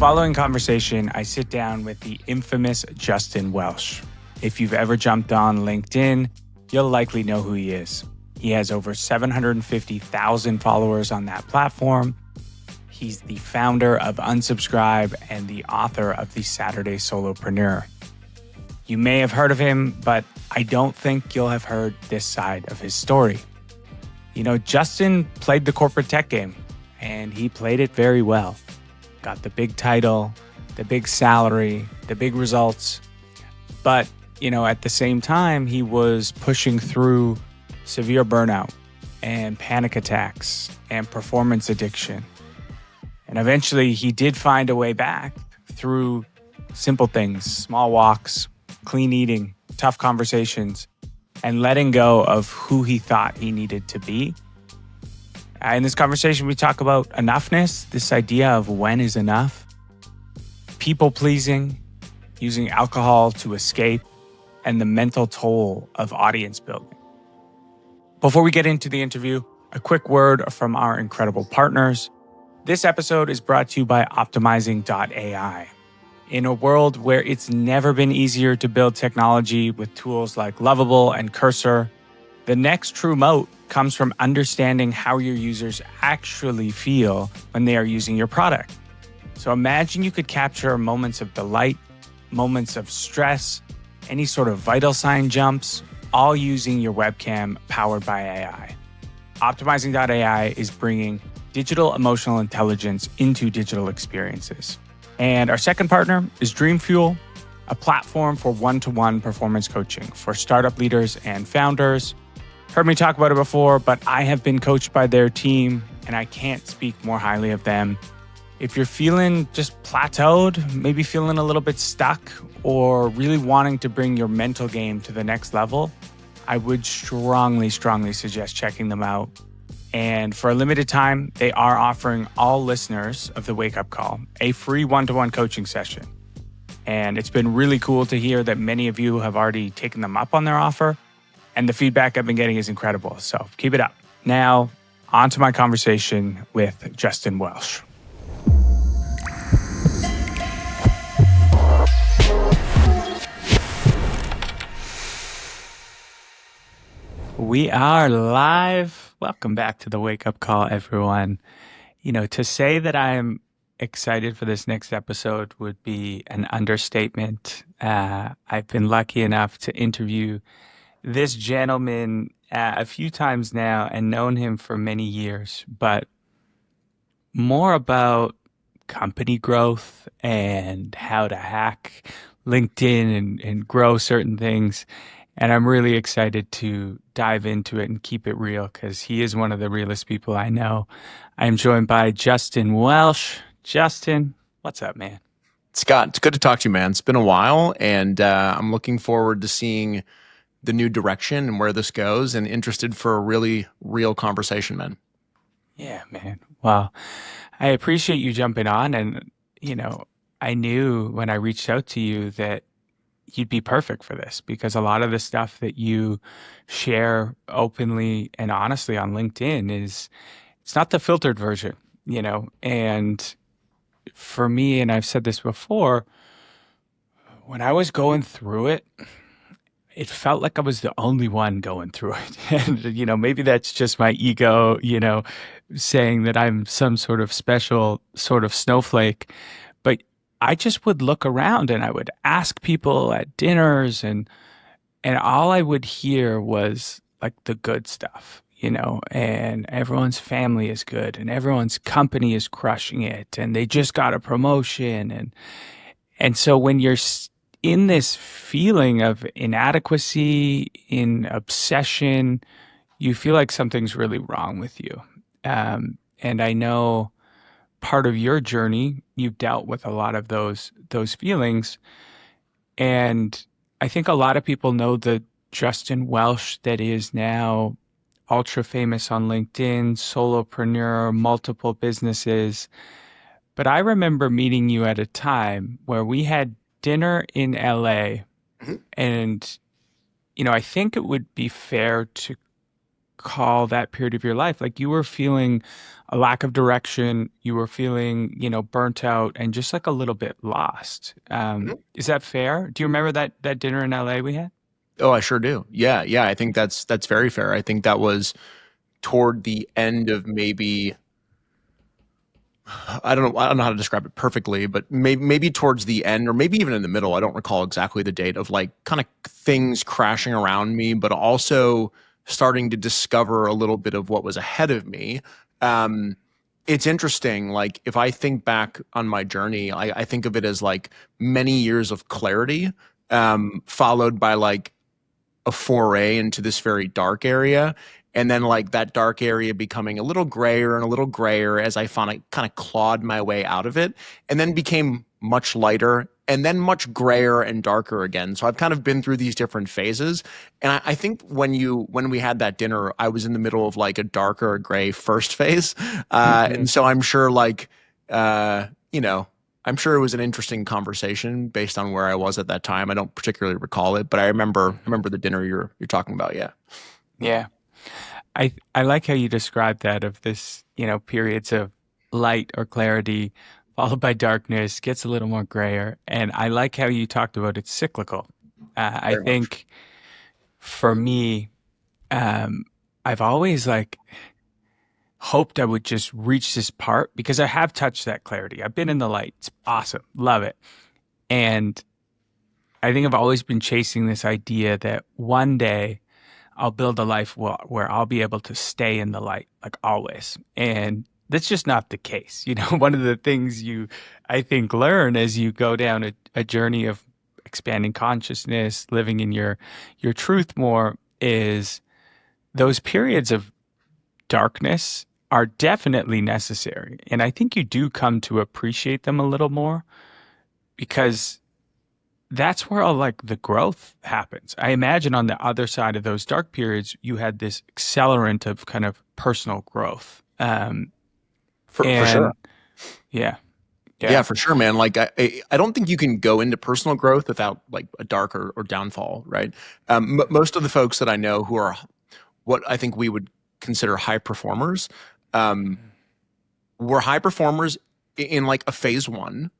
following conversation, I sit down with the infamous Justin Welsh. If you've ever jumped on LinkedIn, you'll likely know who he is. He has over 750,000 followers on that platform. He's the founder of Unsubscribe and the author of The Saturday Solopreneur. You may have heard of him, but I don't think you'll have heard this side of his story. You know, Justin played the corporate tech game, and he played it very well. Got the big title, the big salary, the big results. But, you know, at the same time, he was pushing through severe burnout and panic attacks and performance addiction. And eventually he did find a way back through simple things, small walks, clean eating, tough conversations, and letting go of who he thought he needed to be. In this conversation, we talk about enoughness, this idea of when is enough, people pleasing, using alcohol to escape, and the mental toll of audience building. Before we get into the interview, a quick word from our incredible partners. This episode is brought to you by optimizing.ai. In a world where it's never been easier to build technology with tools like Lovable and Cursor, the next true moat comes from understanding how your users actually feel when they are using your product. So imagine you could capture moments of delight, moments of stress, any sort of vital sign jumps, all using your webcam powered by AI. Optimizing.ai is bringing digital emotional intelligence into digital experiences. And our second partner is Dreamfuel, a platform for one-to-one performance coaching for startup leaders and founders. Heard me talk about it before, but I have been coached by their team, and I can't speak more highly of them. If you're feeling just plateaued, maybe feeling a little bit stuck, or really wanting to bring your mental game to the next level, I would strongly suggest checking them out. And for a limited time, they are offering all listeners of the Wake Up Call a free one-to-one coaching session. And it's been really cool to hear that many of you have already taken them up on their offer. And the feedback I've been getting is incredible. So keep it up. Now, on to my conversation with Justin Welsh. We are live. Welcome back to the Wake Up Call, everyone. You know, to say that I'm excited for this next episode would be an understatement. I've been lucky enough to interview this gentleman a few times now and known him for many years, but more about company growth and how to hack LinkedIn and grow certain things. And I'm really excited to dive into it and keep it real because he is one of the realest people I know. I'm joined by Justin Welsh. Justin, what's up, man? Scott, it's good to talk to you, man. It's been a while, and I'm looking forward to seeing the new direction and where this goes, and interested for a really real conversation, man. Yeah, man. Well, I appreciate you jumping on. And, you know, I knew when I reached out to you that you'd be perfect for this because a lot of the stuff that you share openly and honestly on LinkedIn it's not the filtered version, you know, and for me, and I've said this before, when I was going through it, it felt like I was the only one going through it. And, you know, maybe that's just my ego, you know, saying that I'm some sort of special sort of snowflake. But I just would look around and I would ask people at dinners and all I would hear was like the good stuff, you know, and everyone's family is good and everyone's company is crushing it and they just got a promotion. And so when you're in this feeling of inadequacy, in obsession, you feel like something's really wrong with you. And I know part of your journey, you've dealt with a lot of those feelings. And I think a lot of people know the Justin Welsh that is now ultra famous on LinkedIn, solopreneur, multiple businesses. But I remember meeting you at a time where we had dinner in LA. And, you know, I think it would be fair to recall that period of your life? Like you were feeling a lack of direction, you were feeling, burnt out and just like a little bit lost. Is that fair? Do you remember that dinner in LA we had? Oh, I sure do. Yeah, yeah. I think that's very fair. I think that was toward the end of maybe I don't know how to describe it perfectly, but maybe towards the end or maybe even in the middle. I don't recall exactly the date of like kind of things crashing around me, but also starting to discover a little bit of what was ahead of me. Um, it's interesting. Like if I think back on my journey, I think of it as like many years of clarity, followed by like a foray into this very dark area. And then like that dark area becoming a little grayer and a little grayer as I found I kind of clawed my way out of it and then became much lighter and then much grayer and darker again. So I've kind of been through these different phases. And I think when we had that dinner, I was in the middle of like a darker gray first phase. Hmm. And so I'm sure like, you know, I'm sure it was an interesting conversation based on where I was at that time. I don't particularly recall it, but I remember the dinner you're talking about. Yeah. Yeah. I like how you described that of this, periods of light or clarity followed by darkness, gets a little more grayer. And I like how you talked about it's cyclical. I Very much. think for me, um, I've always like hoped I would just reach this part because I have touched that clarity. I've been in the light. It's awesome. Love it. And I think I've always been chasing this idea that one day I'll build a life where I'll be able to stay in the light, like always. And that's just not the case. One of the things I think, learn as you go down a journey of expanding consciousness, living in your truth more, is those periods of darkness are definitely necessary. And I think you do come to appreciate them a little more because that's where all like the growth happens. I imagine on the other side of those dark periods, you had this accelerant of kind of personal growth. For sure. And yeah, Yeah, yeah, for sure, man. Like I don't think you can go into personal growth without like a dark or downfall, right? Most of the folks that I know who are what I think we would consider high performers, um, were high performers in like a phase one,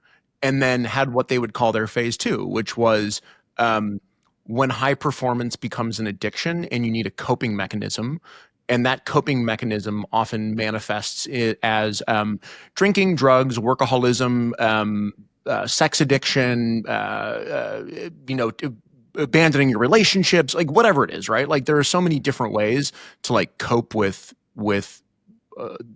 and then had what they would call their phase two, which was um, when high performance becomes an addiction and you need a coping mechanism. And that coping mechanism often manifests it as drinking, drugs, workaholism, sex addiction, abandoning your relationships, like whatever it is, right? Like there are so many different ways to like cope with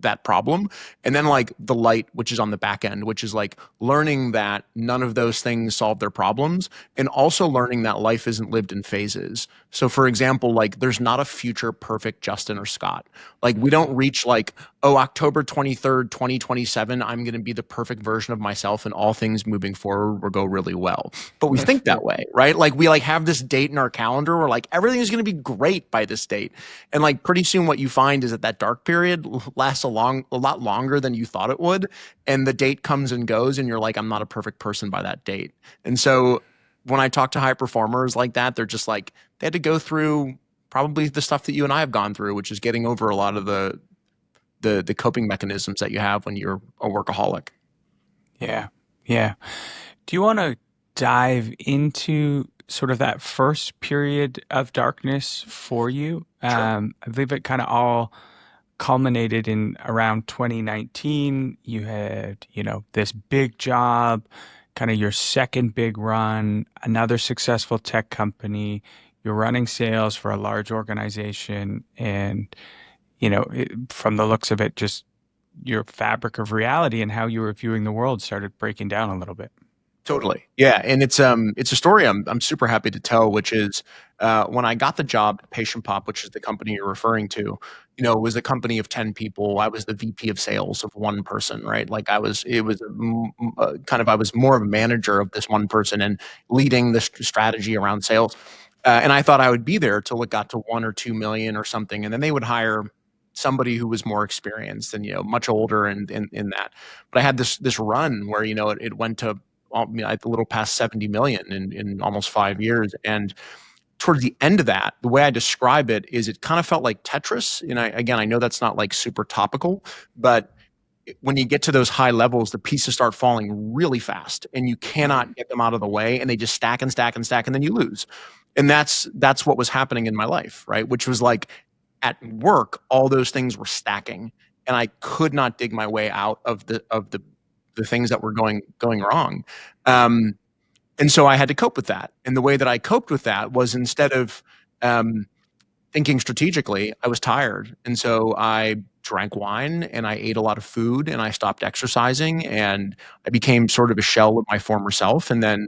that problem. And then like the light, which is on the back end, which is like learning that none of those things solve their problems, and also learning that life isn't lived in phases. So for example, like there's not a future perfect Justin or Scott. Like we don't reach like, oh, October 23rd, 2027, I'm going to be the perfect version of myself and all things moving forward will go really well. But we think that way, right? Like we like have this date in our calendar where like everything is going to be great by this date. And like pretty soon what you find is that that dark period lasts a lot longer than you thought it would. And the date comes and goes and you're like, I'm not a perfect person by that date. And so when I talk to high performers like that, they're just like, they had to go through probably the stuff that you and I have gone through, which is getting over a lot of the coping mechanisms that you have when you're a workaholic. yeah, yeah. Do you want to dive into sort of that first period of darkness for you? Sure. I believe it kind of all culminated in around 2019. You had, this big job, kind of your second big run, another successful tech company. You're running sales for a large organization. And, from the looks of it, just your fabric of reality and how you were viewing the world started breaking down a little bit. Totally. Yeah, and it's a story I'm super happy to tell, which is when I got the job at Patient Pop, which is the company you're referring to, it was a company of 10 people. I was the VP of sales of one person, right? Like it was kind of I was more of a manager of this one person and leading the strategy around sales. And I thought I would be there till it got to 1 or 2 million or something, and then they would hire somebody who was more experienced and much older and in that. But I had this run where it went to a little past 70 million in almost 5 years. And towards the end of that, the way I describe it is it kind of felt like Tetris. And I know that's not like super topical, but when you get to those high levels, the pieces start falling really fast and you cannot get them out of the way, and they just stack and stack and stack, and then you lose. And that's what was happening in my life, right? Which was like at work, all those things were stacking and I could not dig my way out of the things that were going wrong. And so I had to cope with that. And the way that I coped with that was, instead of thinking strategically, I was tired. And so I drank wine and I ate a lot of food and I stopped exercising and I became sort of a shell of my former self. And then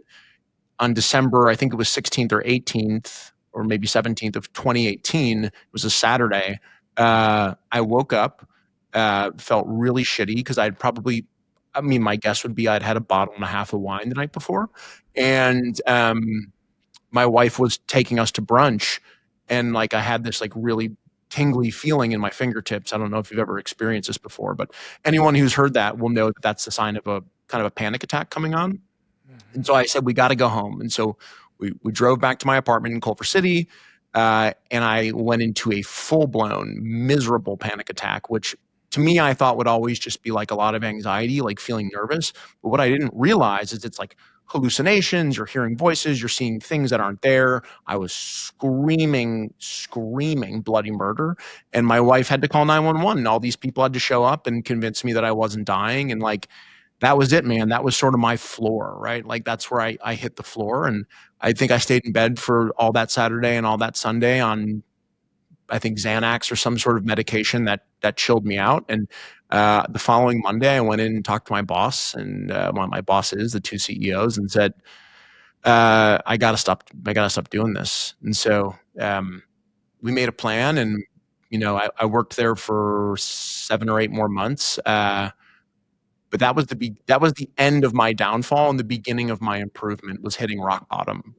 on December, I think it was 16th or 18th or maybe 17th of 2018, it was a Saturday. I woke up, felt really shitty because my guess would be I'd had a bottle and a half of wine the night before. And my wife was taking us to brunch, and like I had this like really tingly feeling in my fingertips. I don't know if you've ever experienced this before, but anyone who's heard that will know that that's the sign of a kind of a panic attack coming on. And so I said, we got to go home. And so we drove back to my apartment in Culver City, and I went into a full-blown miserable panic attack, which to me I thought would always just be like a lot of anxiety, like feeling nervous. But what I didn't realize is it's like hallucinations, you're hearing voices, you're seeing things that aren't there. I was screaming bloody murder. And my wife had to call 911, and all these people had to show up and convince me that I wasn't dying. And like, that was it, man. That was sort of my floor, right? Like that's where I hit the floor. And I think I stayed in bed for all that Saturday and all that Sunday on, I think, Xanax or some sort of medication that chilled me out. And the following Monday, I went in and talked to my boss and one of my bosses, the two CEOs, and said, I gotta stop doing this. And so we made a plan, and I worked there for 7 or 8 more months. But that was the end of my downfall, and the beginning of my improvement was hitting rock bottom.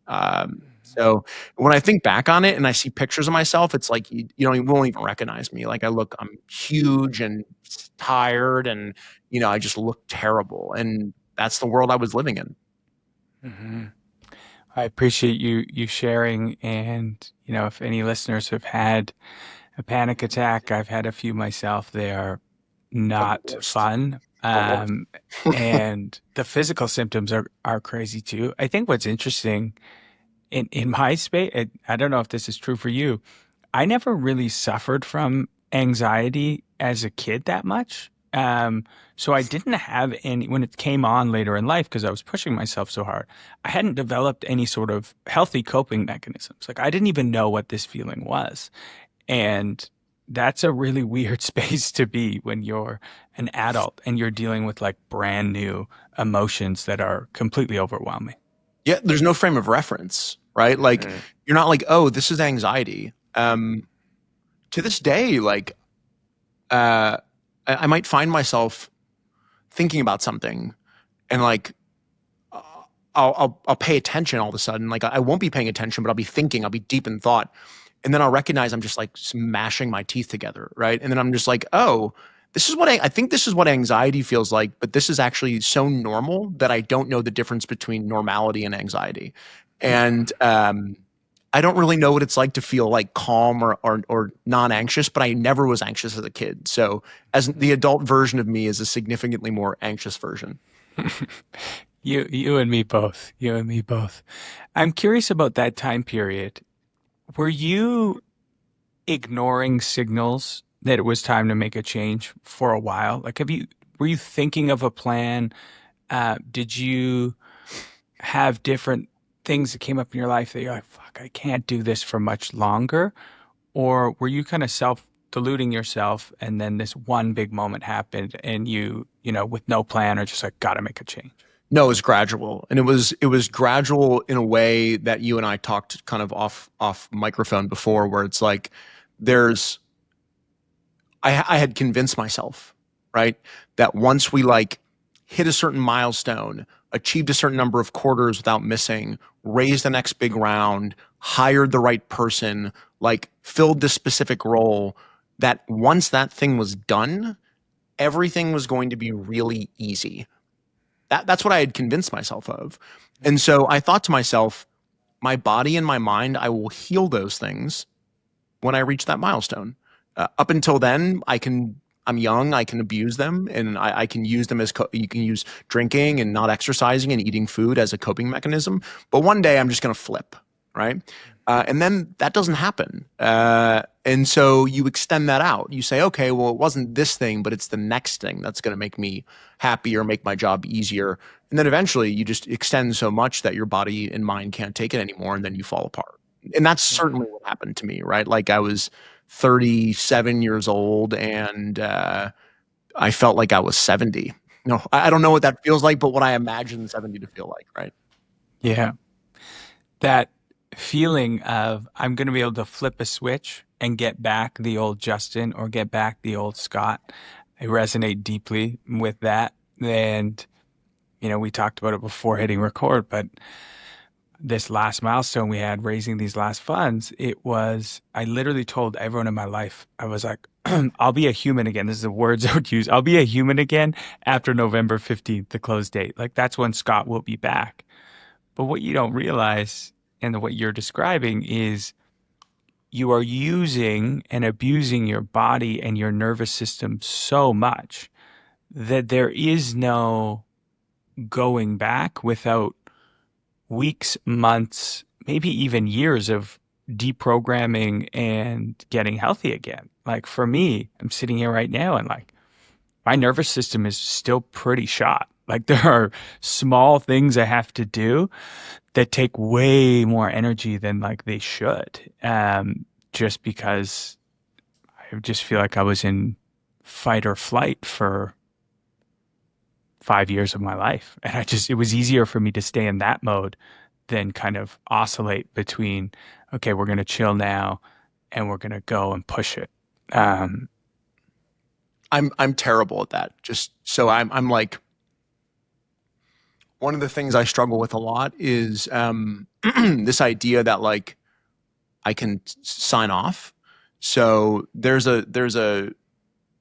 So when I think back on it and I see pictures of myself, it's like you won't even recognize me. Like I'm huge and tired, and I just look terrible, and that's the world I was living in. Mm-hmm. I appreciate you sharing. And if any listeners have had a panic attack, I've had a few myself. They are not fun. And the physical symptoms are crazy too. I think what's interesting in my space, I don't know if this is true for you, I never really suffered from anxiety as a kid that much. So I didn't have any when it came on later in life, because I was pushing myself so hard. I hadn't developed any sort of healthy coping mechanisms. Like I didn't even know what this feeling was. And that's a really weird space to be when you're an adult and you're dealing with like brand new emotions that are completely overwhelming. Yeah, there's no frame of reference, right? Like you're not like, oh, this is anxiety. To this day, like I might find myself thinking about something, and like I'll pay attention all of a sudden. Like I won't be paying attention, but I'll be thinking. I'll be deep in thought, and then I'll recognize I'm just like smashing my teeth together, right? And then I'm just like, oh, this is what I think this is what anxiety feels like, but this is actually so normal that I don't know the difference between normality and anxiety. And I don't really know what it's like to feel like calm or non-anxious, but I never was anxious as a kid. So as the adult version of me is a significantly more anxious version. You and me both. You and me both. I'm curious about that time period. Were you ignoring signals that it was time to make a change for a while? Like, were you thinking of a plan? Did you have different things that came up in your life that you're like, fuck, I can't do this for much longer? Or were you kind of self-deluding yourself, and then this one big moment happened and you with no plan, or just like, gotta make a change? No, it was gradual. And it was gradual in a way that you and I talked kind of off microphone before, where it's like I had convinced myself, right, that once we like hit a certain milestone, achieved a certain number of quarters without missing, raised the next big round, hired the right person, like filled this specific role, that once that thing was done, everything was going to be really easy. That's what I had convinced myself of. And so I thought to myself, my body and my mind, I will heal those things when I reach that milestone. Up until then, I'm young, I can abuse them, and I can use them as you can use drinking and not exercising and eating food as a coping mechanism. But one day I'm just going to flip, right? And then that doesn't happen. And so you extend that out. You say, okay, well, it wasn't this thing, but it's the next thing that's going to make me happy or make my job easier. And then eventually you just extend so much that your body and mind can't take it anymore, and then you fall apart. And that's certainly what happened to me, right? Like I was 37 years old and I felt like I was 70. No, I don't know what that feels like, but what I imagine 70 to feel like, right? Yeah. That feeling of I'm going to be able to flip a switch and get back the old Justin or get back the old Scott. I resonate deeply with that. And, we talked about it before hitting record, but this last milestone we had raising these last funds, I literally told everyone in my life, I was like, I'll be a human again. This is the words I would use. I'll be a human again after November 15th, the close date. Like that's when Scott will be back. But what you don't realize and what you're describing is you are using and abusing your body and your nervous system so much that there is no going back without weeks, months, maybe even years of deprogramming and getting healthy again. Like for me, I'm sitting here right now and like my nervous system is still pretty shot. Like there are small things I have to do that take way more energy than like they should. Just because I just feel like I was in fight or flight for 5 years of my life. And it was easier for me to stay in that mode than kind of oscillate between, okay, we're going to chill now and we're going to go and push it. I'm terrible at that. Just so I'm like, one of the things I struggle with a lot is this idea that like I can sign off. So there's a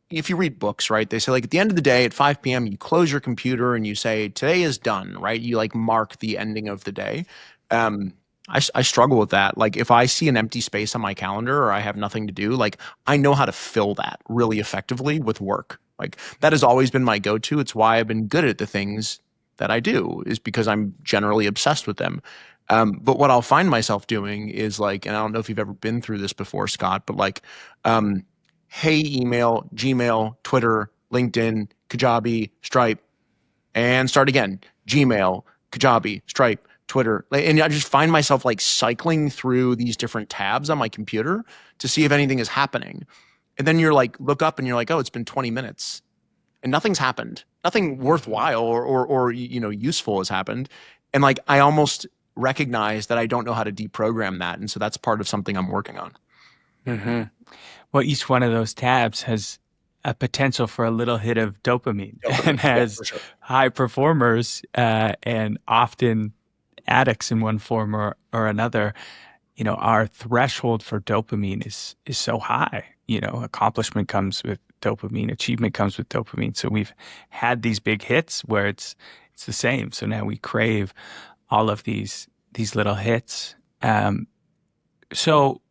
if you read books, right, they say like at the end of the day at 5 p.m. you close your computer and you say today is done, right? You like mark the ending of the day. I struggle with that. Like if I see an empty space on my calendar or I have nothing to do, like I know how to fill that really effectively with work. Like that has always been my go-to. It's why I've been good at the things that I do, is because I'm generally obsessed with them. But what I'll find myself doing is like, and I don't know if you've ever been through this before, Scott, but like, hey, email, Gmail, Twitter, LinkedIn, Kajabi, Stripe, and start again. Gmail, Kajabi, Stripe, Twitter. And I just find myself like cycling through these different tabs on my computer to see if anything is happening. And then you're like, look up and you're like, oh, it's been 20 minutes and nothing's happened. Nothing worthwhile or useful has happened. And like, I almost recognize that I don't know how to deprogram that. And so that's part of something I'm working on. Mm-hmm. Well, each one of those tabs has a potential for a little hit of dopamine and has sure. high performers and often addicts in one form or another. Our threshold for dopamine is so high. Accomplishment comes with dopamine, achievement comes with dopamine. So we've had these big hits where it's the same. So now we crave all of these little hits. So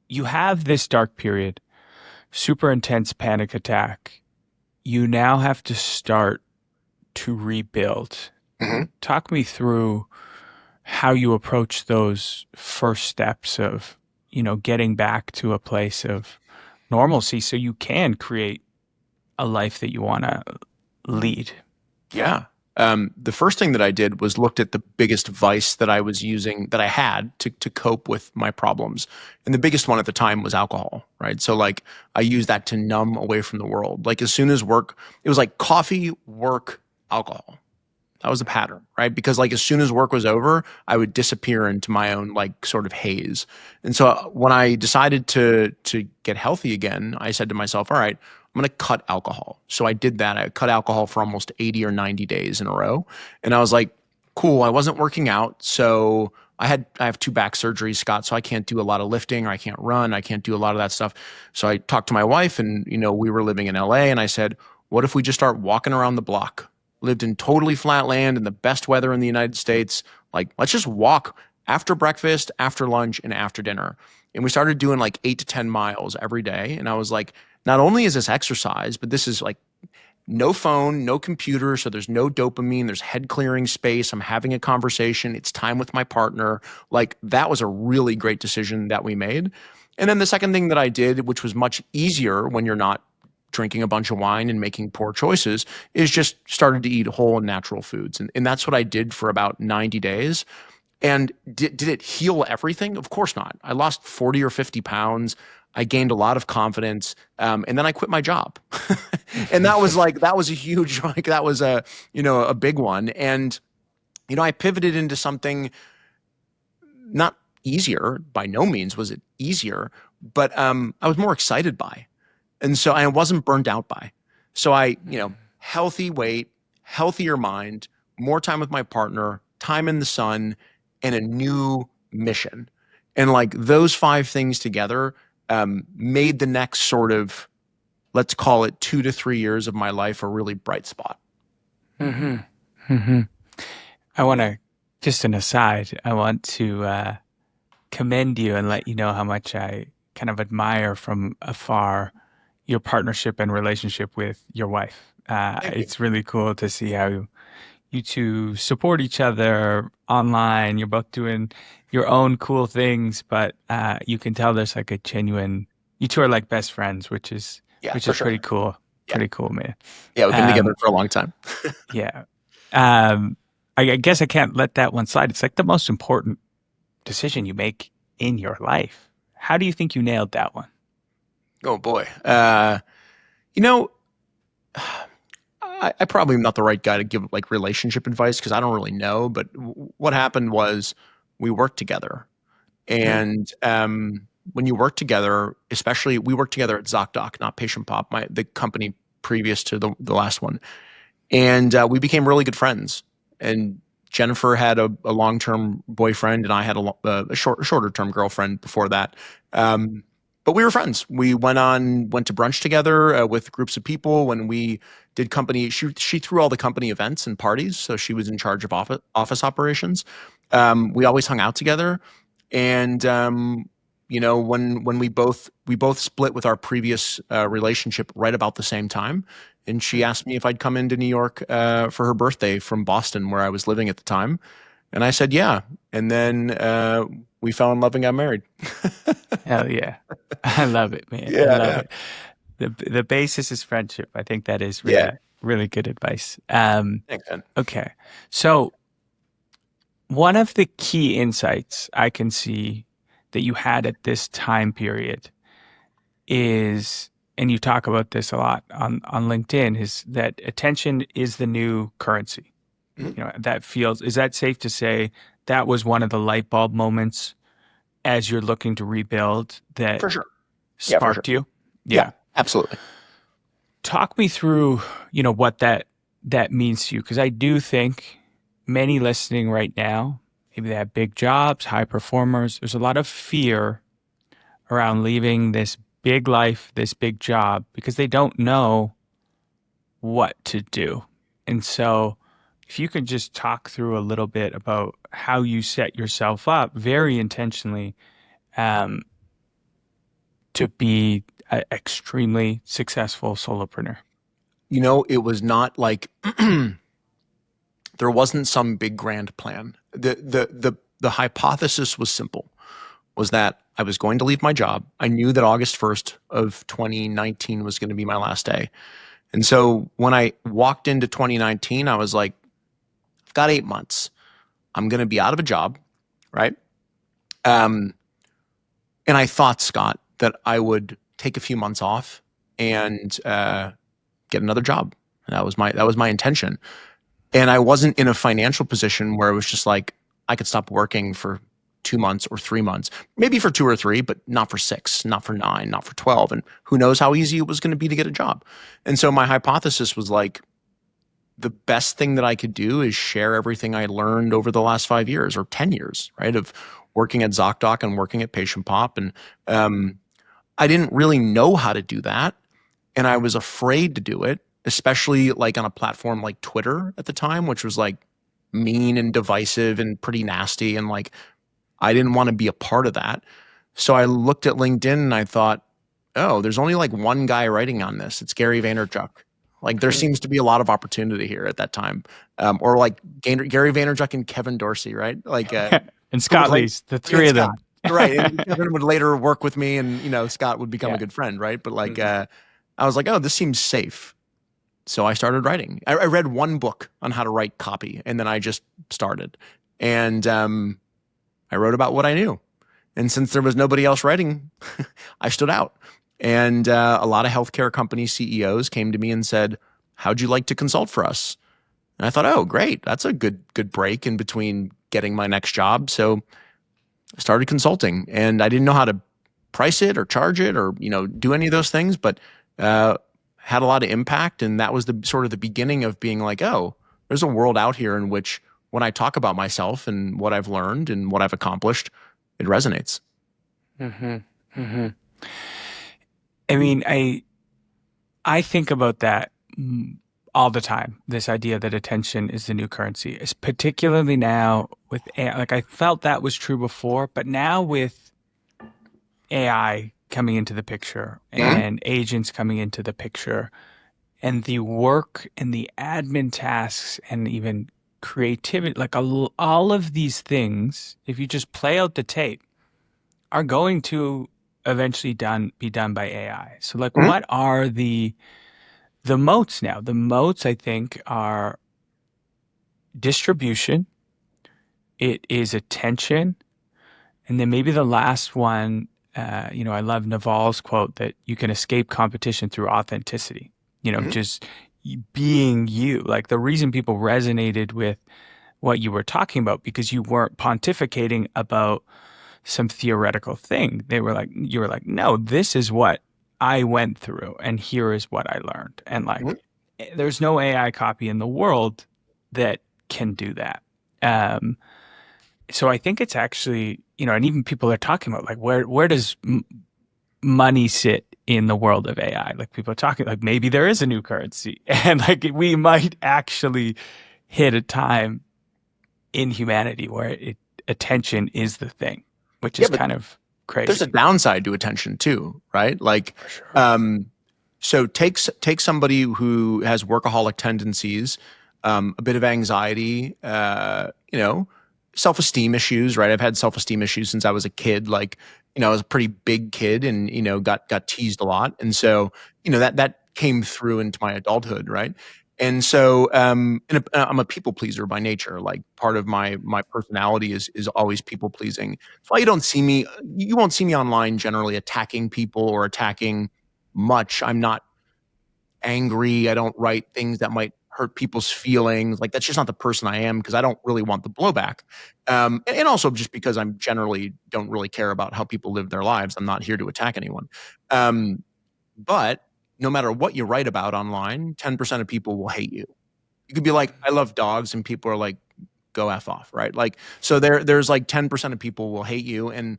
you have this dark period, super intense panic attack. You now have to start to rebuild. Mm-hmm. Talk me through how you approach those first steps of, getting back to a place of normalcy so you can create a life that you want to lead. Yeah. The first thing that I did was looked at the biggest vice that I was using, that I had to cope with my problems. And the biggest one at the time was alcohol, right? So like I used that to numb away from the world. Like as soon as work, it was like coffee, work, alcohol. That was a pattern, right? Because like as soon as work was over, I would disappear into my own like sort of haze. And so when I decided to get healthy again, I said to myself, all right, I'm going to cut alcohol. So I did that. I cut alcohol for almost 80 or 90 days in a row. And I was like, cool, I wasn't working out. So I have 2 back surgeries, Scott, so I can't do a lot of lifting, or I can't run. I can't do a lot of that stuff. So I talked to my wife and, we were living in LA, and I said, what if we just start walking around the block? Lived in totally flat land in the best weather in the United States. Like, let's just walk after breakfast, after lunch, and after dinner. And we started doing like 8 to 10 miles every day. And I was like, not only is this exercise, but this is like no phone, no computer. So there's no dopamine. There's head clearing space. I'm having a conversation. It's time with my partner. Like that was a really great decision that we made. And then the second thing that I did, which was much easier when you're not drinking a bunch of wine and making poor choices, is just started to eat whole and natural foods. And that's what I did for about 90 days. And did it heal everything? Of course not. I lost 40 or 50 pounds. I gained a lot of confidence. And then I quit my job. And that was a huge, that was a big one. And, I pivoted into something not easier. By no means was it easier, but I was more excited by. And so I wasn't burned out by. So healthy weight, healthier mind, more time with my partner, time in the sun, and a new mission. And like those 5 things together made the next sort of, let's call it 2 to 3 years of my life a really bright spot. Mm-hmm. Mm-hmm. I want to, just an aside, I want to commend you and let you know how much I kind of admire from afar your partnership and relationship with your wife. It's really cool to see how you two support each other online. You're both doing your own cool things, but you can tell there's like a genuine, you two are like best friends, which is sure. Pretty cool. Yeah. Pretty cool, man. Yeah, we've been together for a long time. Yeah. I guess I can't let that one slide. It's like the most important decision you make in your life. How do you think you nailed that one? Oh boy. I probably am not the right guy to give like relationship advice because I don't really know. But what happened was we worked together, and when you work together, especially we worked together at ZocDoc, not Patient Pop, the company previous to the last one, and we became really good friends. And Jennifer had a long-term boyfriend, and I had a shorter-term girlfriend before that. But we were friends. We went to brunch together with groups of people. When we did company, she threw all the company events and parties, so she was in charge of office operations. We always hung out together, and when we both split with our previous relationship right about the same time, and she asked me if I'd come into New York for her birthday from Boston, where I was living at the time, and I said yeah, and then we fell in love and got married. Hell yeah. I love it, man. Yeah. I love it. The basis is friendship. I think that is really, really good advice. Thanks, man. Okay. So one of the key insights I can see that you had at this time period is, and you talk about this a lot on LinkedIn, is that attention is the new currency. Mm-hmm. Is that safe to say that was one of the light bulb moments as you're looking to rebuild that for sure sparked you? Yeah, absolutely. Talk me through, what that means to you. Because I do think many listening right now, maybe they have big jobs, high performers. There's a lot of fear around leaving this big life, this big job, because they don't know what to do. And so if you could just talk through a little bit about how you set yourself up very intentionally to be an extremely successful solopreneur. It was not like there wasn't some big grand plan. The hypothesis was simple, was that I was going to leave my job. I knew that August 1st of 2019 was going to be my last day. And so when I walked into 2019, I was like, I've got 8 months. I'm going to be out of a job, right? And I thought, Scott, that I would take a few months off and get another job. That was my intention. And I wasn't in a financial position where it was just like I could stop working for 2 months or 3 months, maybe for 2 or 3, but not for 6, not for 9, not for 12. And who knows how easy it was going to be to get a job. And so my hypothesis was like, the best thing that I could do is share everything I learned over the last 5 years or 10 years, right? Of working at ZocDoc and working at Patient Pop. And I didn't really know how to do that. And I was afraid to do it, especially like on a platform like Twitter at the time, which was like mean and divisive and pretty nasty. And like, I didn't want to be a part of that. So I looked at LinkedIn and I thought, oh, there's only like one guy writing on this. It's Gary Vaynerchuk. Like there seems to be a lot of opportunity here at that time. Or like Gary Vaynerchuk and Kevin Dorsey, right? Like and Scott like, Lees, the three of them. Right. And Kevin would later work with me and, Scott would become Yeah. a good friend, right? But like I was like, oh, this seems safe. So I started writing. I read one book on how to write copy, and then I just started. And I wrote about what I knew. And since there was nobody else writing, I stood out. And a lot of healthcare company CEOs came to me and said, how'd you like to consult for us? And I thought, oh, great. That's a good break in between getting my next job. So I started consulting, and I didn't know how to price it or charge it or, do any of those things, but had a lot of impact. And that was the sort of the beginning of being like, oh, there's a world out here in which when I talk about myself and what I've learned and what I've accomplished, it resonates. Mm-hmm. Mm-hmm. I mean, I think about that all the time. This idea that attention is the new currency, is particularly now with AI. Like I felt that was true before, but now with AI coming into the picture and agents coming into the picture, and the work and the admin tasks and even creativity, like all of these things, if you just play out the tape, are going to eventually be done by AI. So like what are the moats now? The moats, I think, are distribution, it is attention, and then maybe the last one, I love Naval's quote that you can escape competition through authenticity. Just being you. Like the reason people resonated with what you were talking about, because you weren't pontificating about some theoretical thing. You were like, no, this is what I went through, and here is what I learned. And like, there's no AI copy in the world that can do that. So I think it's actually, and even people are talking about like, where does money sit in the world of AI? Like people are talking like maybe there is a new currency, and like we might actually hit a time in humanity where attention is the thing, which is kind of crazy. There's a downside to attention too, right? Like, For sure. So take somebody who has workaholic tendencies, a bit of anxiety, self-esteem issues, right? I've had self-esteem issues since I was a kid. Like, I was a pretty big kid and, got teased a lot. And so, that came through into my adulthood, right? And so I'm a people pleaser by nature. Like part of my personality is always people pleasing. So you won't see me online generally attacking people or attacking much. I'm not angry. I don't write things that might hurt people's feelings. Like that's just not the person I am because I don't really want the blowback. And also just because I'm generally don't really care about how people live their lives. I'm not here to attack anyone. But no matter what you write about online, 10% of people will hate you. You could be like, I love dogs, and people are like, go F off, right? Like, so there's like 10% of people will hate you, and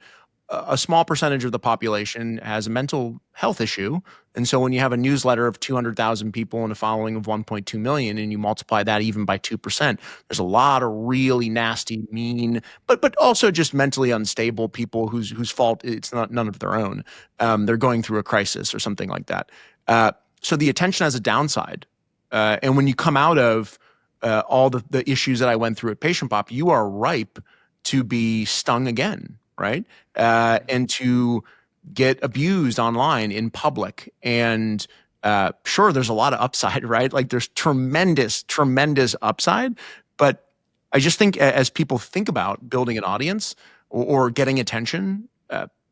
a small percentage of the population has a mental health issue. And so when you have a newsletter of 200,000 people and a following of 1.2 million, and you multiply that even by 2%, there's a lot of really nasty, mean, but also just mentally unstable people whose fault it's not none of their own. They're going through a crisis or something like that. So the attention has a downside. And when you come out of all the issues that I went through at Patient Pop, you are ripe to be stung again, right? And to get abused online in public. And sure, there's a lot of upside, right? Like there's tremendous upside. But I just think as people think about building an audience or getting attention,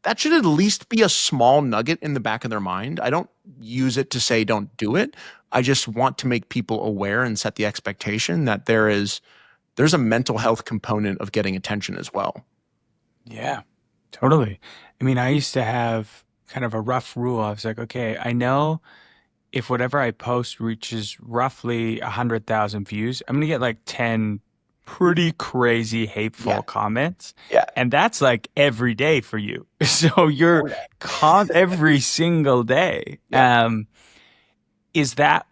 that should at least be a small nugget in the back of their mind. I don't use it to say don't do it. I just want to make people aware and set the expectation that there's a mental health component of getting attention as well. Yeah, totally. I mean, I used to have kind of a rough rule. I was like, okay, I know if whatever I post reaches roughly 100,000 views, I'm going to get like 10 pretty crazy hateful comments. Yeah. And that's like every day for you. So you're every single day. Yeah. Was that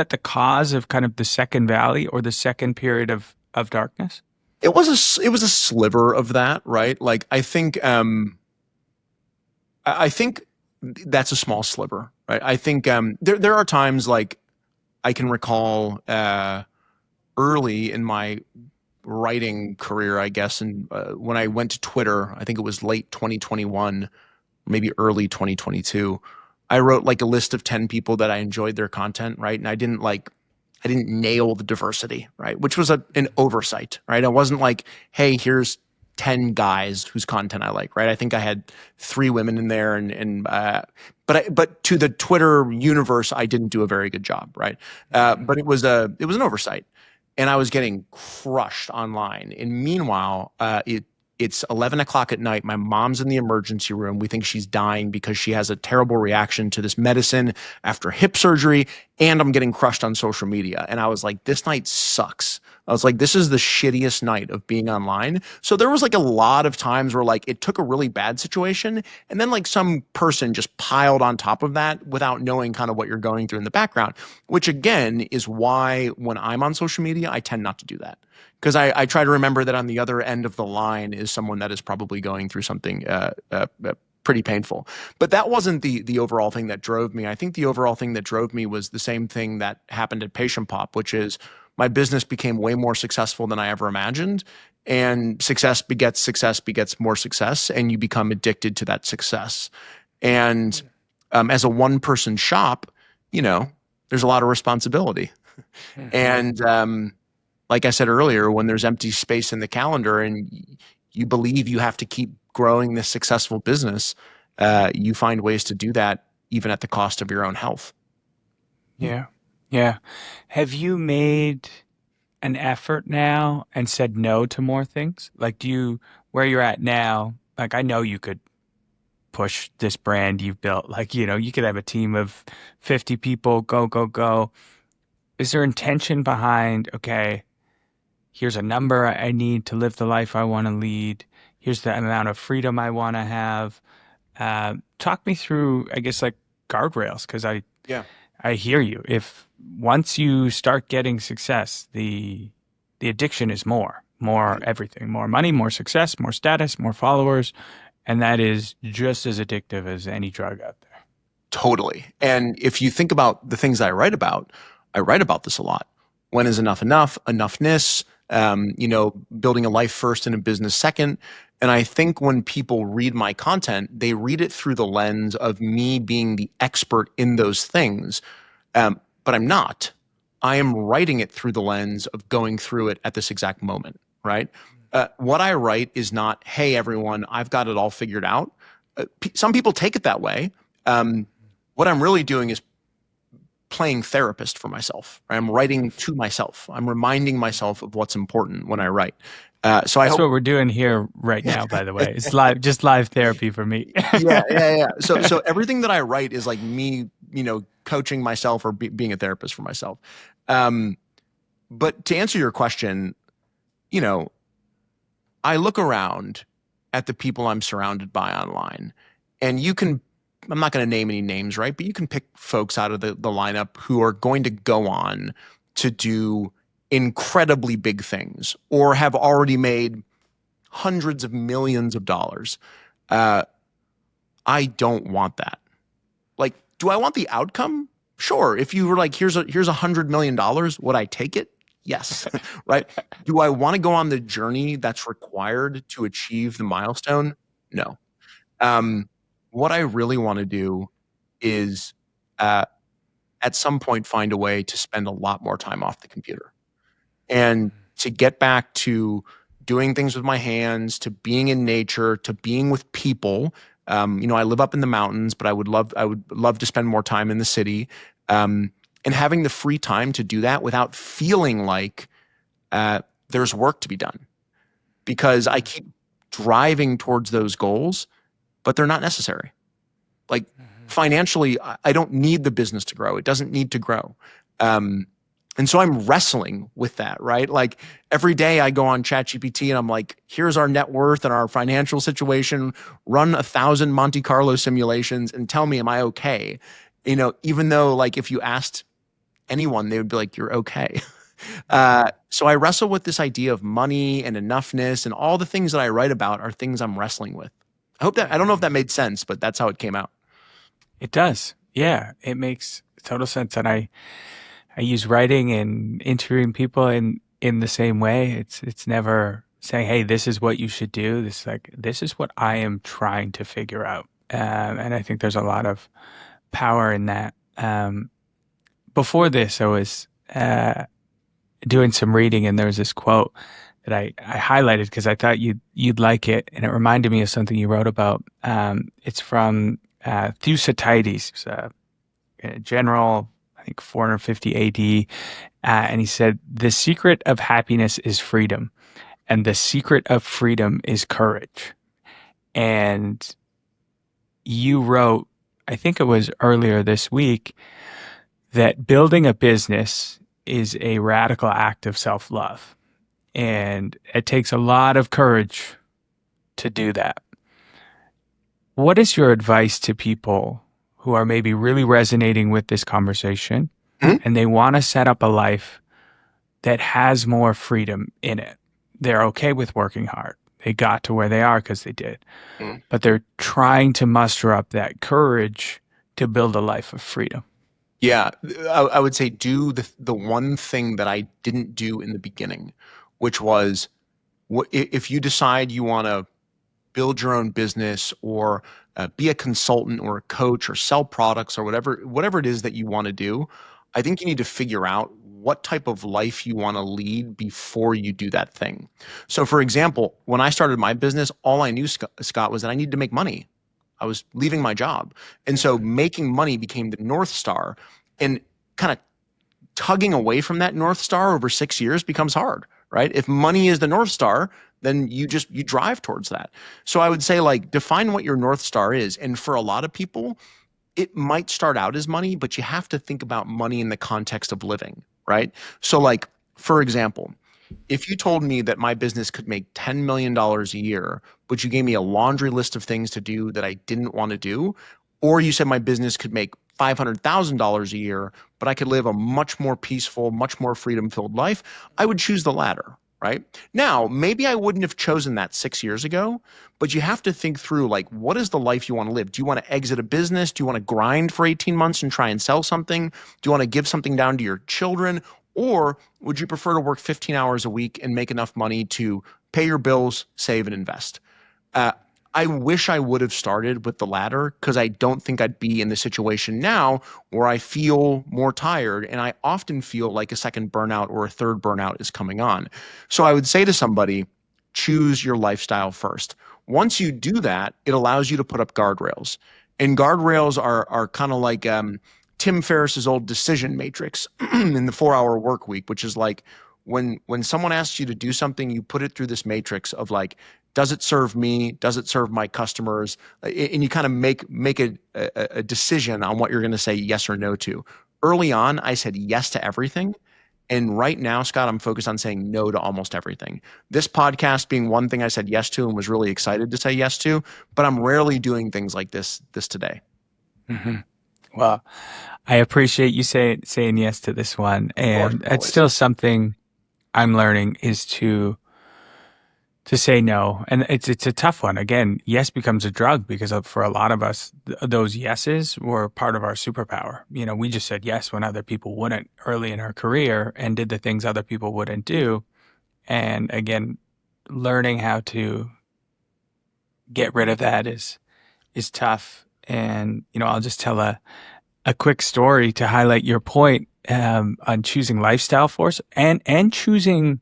the cause of kind of the second valley or the second period of darkness? it was a sliver of that, right? Like I think that's a small sliver, right? I think there are times like I can recall early in my writing career, I guess, and when I went to Twitter, I think it was late 2021, maybe early 2022. I wrote like a list of 10 people that I enjoyed their content, right? And I didn't nail the diversity, right? Which was an oversight, right? I wasn't like, hey, here's 10 guys whose content I like, right? I think I had 3 women in there, but to the Twitter universe, I didn't do a very good job, right? But it was an oversight, and I was getting crushed online. And meanwhile, it's 11 o'clock at night. My mom's in the emergency room. We think she's dying because she has a terrible reaction to this medicine after hip surgery. And I'm getting crushed on social media. And I was like, this night sucks. I was like, this is the shittiest night of being online. So there was like a lot of times where like it took a really bad situation and then like some person just piled on top of that without knowing kind of what you're going through in the background, which again is why when I'm on social media, I tend not to do that. Because I try to remember that on the other end of the line is someone that is probably going through something pretty painful. But that wasn't the overall thing that drove me. I think the overall thing that drove me was the same thing that happened at Patient Pop, which is my business became way more successful than I ever imagined. And success begets more success, and you become addicted to that success. And as a one-person shop, there's a lot of responsibility. And like I said earlier, when there's empty space in the calendar and you believe you have to keep growing this successful business, you find ways to do that even at the cost of your own health. Yeah. Yeah. Have you made an effort now and said no to more things? Like, where you're at now, like, I know you could push this brand you've built. Like, you could have a team of 50 people, go, go, go. Is there intention behind, okay, here's a number I need to live the life I want to lead. Here's the amount of freedom I want to have. Talk me through, I guess, like guardrails, because Yeah. I hear you. If once you start getting success, the addiction is more everything, more money, more success, more status, more followers, and that is just as addictive as any drug out there. Totally. And if you think about the things I write about this a lot. When is enough enough? Enoughness. Building a life first and a business second. And I think when people read my content, they read it through the lens of me being the expert in those things. But I'm not. I am writing it through the lens of going through it at this exact moment, right? What I write is not, hey, everyone, I've got it all figured out. Some people take it that way. What I'm really doing is playing therapist for myself. Right? I'm writing to myself. I'm reminding myself of what's important when I write. That's what we're doing here right now, by the way. It's just live therapy for me. Yeah. So everything that I write is like me, coaching myself or being a therapist for myself. But to answer your question, I look around at the people I'm surrounded by online, and I'm not going to name any names, right? But you can pick folks out of the lineup who are going to go on to do incredibly big things or have already made hundreds of millions of dollars. I don't want that. Like, do I want the outcome? Sure. If you were like, here's $100 million, would I take it? Yes. Right. Do I want to go on the journey that's required to achieve the milestone? No. What I really want to do is at some point find a way to spend a lot more time off the computer and to get back to doing things with my hands, to being in nature, to being with people. I live up in the mountains, but I would love to spend more time in the city, and having the free time to do that without feeling like there's work to be done, because I keep driving towards those goals, but they're not necessary. Like financially, I don't need the business to grow. It doesn't need to grow. And so I'm wrestling with that, right? Like every day I go on ChatGPT and I'm like, here's our net worth and our financial situation, run 1,000 Monte Carlo simulations and tell me, am I okay? Even though like if you asked anyone, they would be like, you're okay. So I wrestle with this idea of money and enoughness, and all the things that I write about are things I'm wrestling with. I don't know if that made sense, but that's how it came out. It does. Yeah, it makes total sense. And I use writing and interviewing people in the same way. It's never saying, "Hey, this is what you should do." This is what I am trying to figure out. And I think there's a lot of power in that. Before this, I was doing some reading, and there was this quote that I highlighted because I thought you'd like it, and it reminded me of something you wrote about. It's from Thucydides, who's a general, I think 450 AD, and he said, "The secret of happiness is freedom, and the secret of freedom is courage." And you wrote, I think it was earlier this week, that building a business is a radical act of self-love. And it takes a lot of courage to do that. What is your advice to people who are maybe really resonating with this conversation Mhm. and they want to set up a life that has more freedom in it? They're okay with working hard. They got to where they are because they did. Mhm. But they're trying to muster up that courage to build a life of freedom. Yeah, I would say do the one thing that I didn't do in the beginning, which was if you decide you want to build your own business or be a consultant or a coach or sell products or whatever it is that you want to do, I think you need to figure out what type of life you want to lead before you do that thing. So for example, when I started my business, all I knew, Scott, was that I needed to make money. I was leaving my job. And so making money became the North Star, and kind of tugging away from that North Star over 6 years becomes hard, right? If money is the North Star, then you drive towards that. So I would say, like, define what your North Star is. And for a lot of people, it might start out as money, but you have to think about money in the context of living, right? So like, for example, if you told me that my business could make $10 million a year, but you gave me a laundry list of things to do that I didn't want to do, or you said my business could make $500,000 a year, but I could live a much more peaceful, much more freedom filled life, I would choose the latter, right? Now, maybe I wouldn't have chosen that 6 years ago, but you have to think through, like, what is the life you want to live? Do you want to exit a business? Do you want to grind for 18 months and try and sell something? Do you want to give something down to your children? Or would you prefer to work 15 hours a week and make enough money to pay your bills, save, and invest? Uh, I wish I would have started with the latter, because I don't think I'd be in the situation now where I feel more tired, and I often feel like a second burnout or a third burnout is coming on. So I would say to somebody, choose your lifestyle first. Once you do that, it allows you to put up guardrails. And guardrails are kind of like Tim Ferriss's old decision matrix in the 4 Hour Work Week, which is like, when someone asks you to do something, you put it through this matrix of like, does it serve me? Does it serve my customers? And you kind of make a decision on what you're going to say yes or no to. Early on, I said yes to everything. And right now, Scott, I'm focused on saying no to almost everything. This podcast being one thing I said yes to and was really excited to say yes to, but I'm rarely doing things like this today. Mm-hmm. Well, I appreciate you saying yes to this one. Of course, And it's always. still something I'm learning is to say no. And it's a tough one. Again, yes becomes a drug because for a lot of us, those yeses were part of our superpower. You know, we just said yes when other people wouldn't early in our career and did the things other people wouldn't do. And again, learning how to get rid of that is tough. And, you know, I'll just tell a quick story to highlight your point on choosing lifestyle force and choosing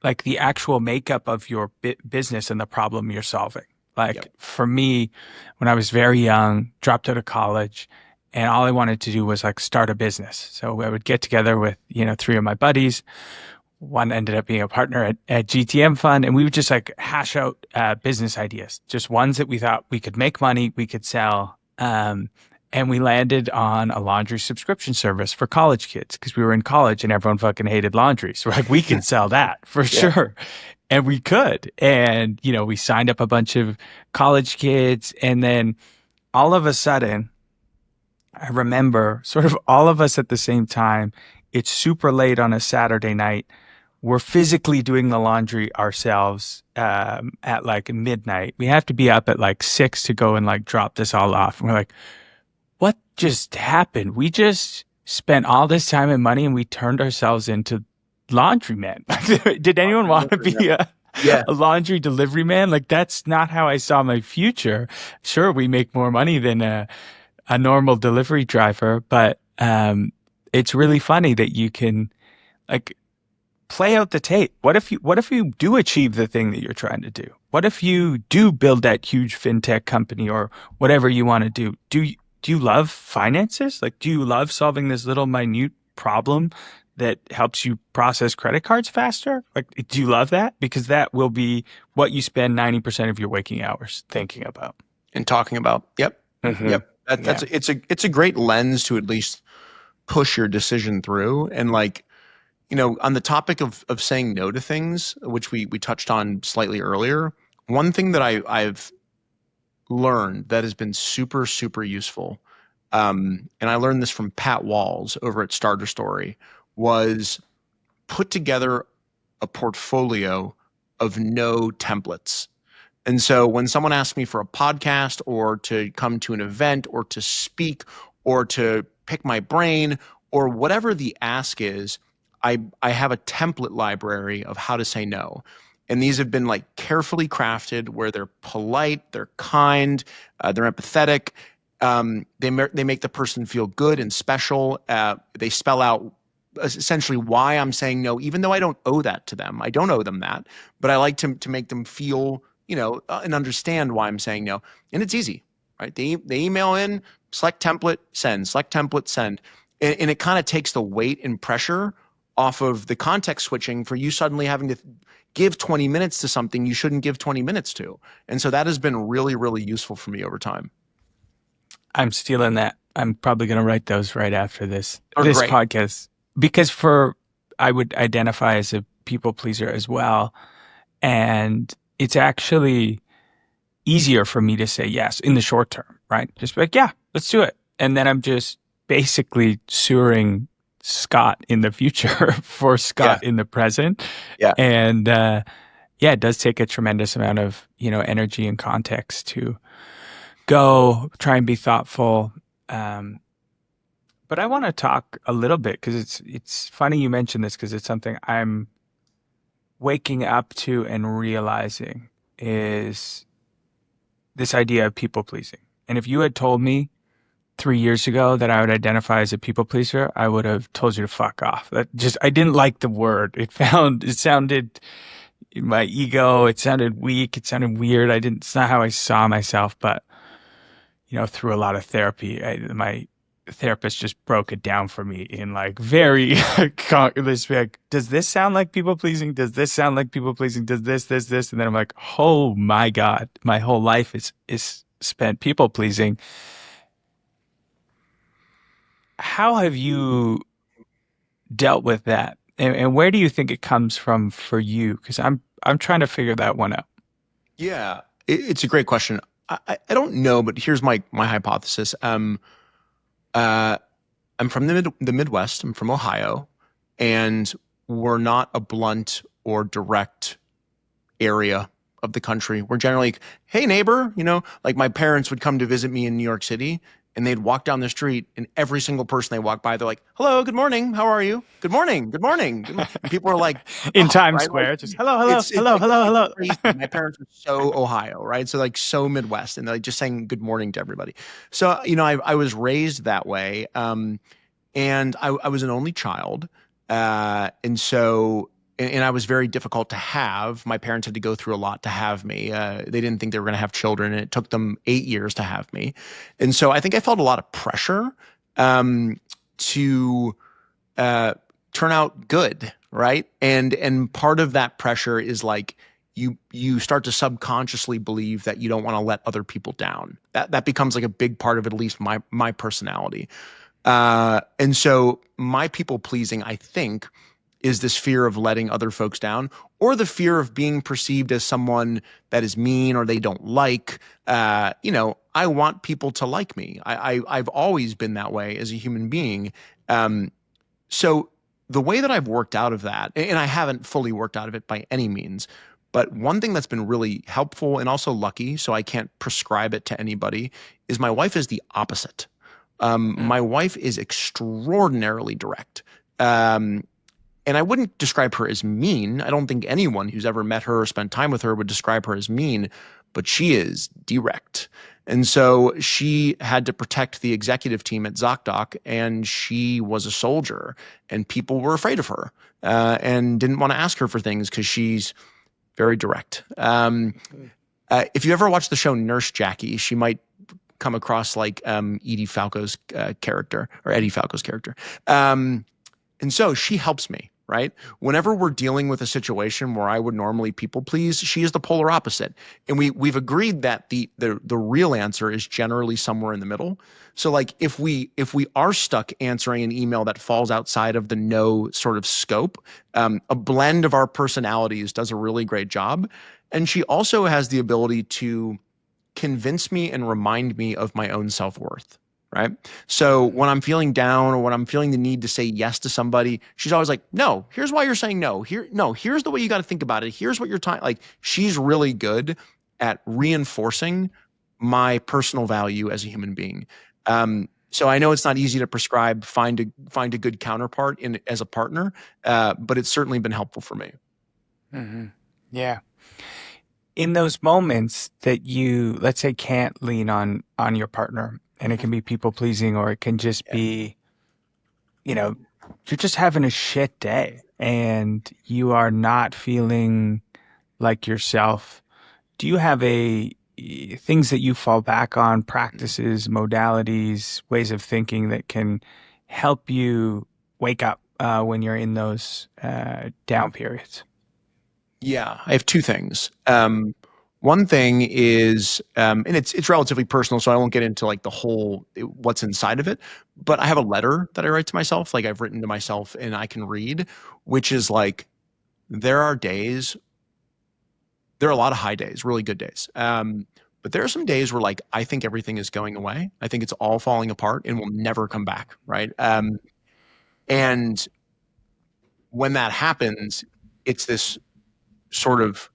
like the actual makeup of your business and the problem you're solving. Like Yep. for me, when I was very young, dropped out of college, and all I wanted to do was like start a business. So I would get together with, you know, three of my buddies. One ended up being a partner at GTM Fund, and we would just like hash out business ideas, just ones that we thought we could make money, we could sell. And we landed on a laundry subscription service for college kids because we were in college and everyone fucking hated laundry. So we're like, we could sell that for Yeah. sure. And we could. And, you know, we signed up a bunch of college kids. And then all of a sudden, I remember sort of all of us at the same time It's super late on a Saturday night. We're physically doing the laundry ourselves at like midnight. We have to be up at like 6 to go and like drop this all off. And we're like, what just happened? We just spent all this time and money and we turned ourselves into laundrymen. Did anyone want to be Yeah. a laundry delivery man? Like, that's not how I saw my future. Sure, we make more money than a normal delivery driver, but it's really funny that you can like play out the tape. What if you do achieve the thing that you're trying to do? What if you do build that huge fintech company or whatever you want to do? Do you love finances? Like, do you love solving this little minute problem that helps you process credit cards faster? Like, do you love that? Because that will be what you spend 90% of your waking hours thinking about And talking about. Yep. Mm-hmm. Yep. It's a great lens to at least push your decision through. And like, on the topic of saying no to things, which we touched on slightly earlier, one thing that I've learned that has been super, super useful, and I learned this from Pat Walls over at Starter Story, was put together a portfolio of no templates. And so when someone asks me for a podcast or to come to an event or to speak or to pick my brain or whatever the ask is, I have a template library of how to say no. And these have been like carefully crafted where they're polite, they're kind, they're empathetic. They make the person feel good and special. They spell out essentially why I'm saying no, even though I don't owe that to them. I don't owe them that, but I like to make them feel, and understand why I'm saying no. And it's easy, right? They email in, select template, send, select template, send. And it kind of takes the weight and pressure off of the context switching for you suddenly having to give 20 minutes to something you shouldn't give 20 minutes to. And so that has been really, really useful for me over time. I'm stealing that. I'm probably going to write those right after this Great. podcast because I would identify as a people pleaser as well. And it's actually easier for me to say yes in the short term, right? Just be like, yeah, let's do it. And then I'm just basically sewering Scott in the future for Scott in the present. Yeah. And it does take a tremendous amount of, energy and context to go try and be thoughtful. But I want to talk a little bit because it's funny you mentioned this because it's something I'm waking up to and realizing is this idea of people pleasing. And if you had told me 3 years ago that I would identify as a people pleaser, I would have told you to fuck off. I didn't like the word. It sounded my ego. It sounded weak. It sounded weird. It's not how I saw myself, but through a lot of therapy, my therapist just broke it down for me in like very like, does this sound like people pleasing? Does this sound like people pleasing? Does this? And then I'm like, oh my God, my whole life is spent people pleasing. How have you dealt with that? And where do you think it comes from for you? Because I'm trying to figure that one out. Yeah, it's a great question. I don't know, but here's my hypothesis. I'm from the Midwest. I'm from Ohio, and we're not a blunt or direct area of the country. We're generally like, hey neighbor, like my parents would come to visit me in New York City and they'd walk down the street and every single person they walk by, they're like, hello, good morning. How are you? Good morning. Good morning. Good morning. And people are like, in Times Square, like, just hello. Crazy. My parents are so Ohio, right? So like so Midwest and they're like just saying good morning to everybody. So, I was raised that way. And I was an only child. And so, and I was very difficult to have. My parents had to go through a lot to have me. They didn't think they were going to have children, and it took them 8 years to have me. And so I think I felt a lot of pressure to turn out good, right? And part of that pressure is like you start to subconsciously believe that you don't want to let other people down. That becomes like a big part of at least my personality. And so my people pleasing, I think, is this fear of letting other folks down or the fear of being perceived as someone that is mean or they don't like. I want people to like me. I've always been that way as a human being. So the way that I've worked out of that, and I haven't fully worked out of it by any means, but one thing that's been really helpful and also lucky, so I can't prescribe it to anybody, is my wife is the opposite. Mm. My wife is extraordinarily direct. Um, and I wouldn't describe her as mean. I don't think anyone who's ever met her or spent time with her would describe her as mean, but she is direct. And so she had to protect the executive team at ZocDoc, and she was a soldier, and people were afraid of her and didn't want to ask her for things because she's very direct. If you ever watch the show Nurse Jackie, she might come across like Edie Falco's character or Eddie Falco's character. And so she helps me, right? Whenever we're dealing with a situation where I would normally people please, she is the polar opposite. And we've agreed that the real answer is generally somewhere in the middle. So like if we are stuck answering an email that falls outside of the no sort of scope, a blend of our personalities does a really great job. And she also has the ability to convince me and remind me of my own self-worth. Right. So when I'm feeling down or when I'm feeling the need to say yes to somebody, she's always like, no, here's why you're saying no. Here's the way you got to think about it. Here's what you're talking. Like she's really good at reinforcing my personal value as a human being. So I know it's not easy to prescribe, find a good counterpart in as a partner, but it's certainly been helpful for me. Mm-hmm. Yeah. In those moments that you, let's say, can't lean on your partner, and it can be people pleasing, or it can just be, you're just having a shit day and you are not feeling like yourself. Do you have things that you fall back on, practices, modalities, ways of thinking that can help you wake up when you're in those down periods? Yeah, I have two things. One thing is, and it's relatively personal, so I won't get into like the whole what's inside of it. But I have a letter that I write to myself, like I've written to myself, and I can read, which is like there are days, there are a lot of high days, really good days. But there are some days where like I think everything is going away. I think it's all falling apart and will never come back, right? And when that happens, it's this sort of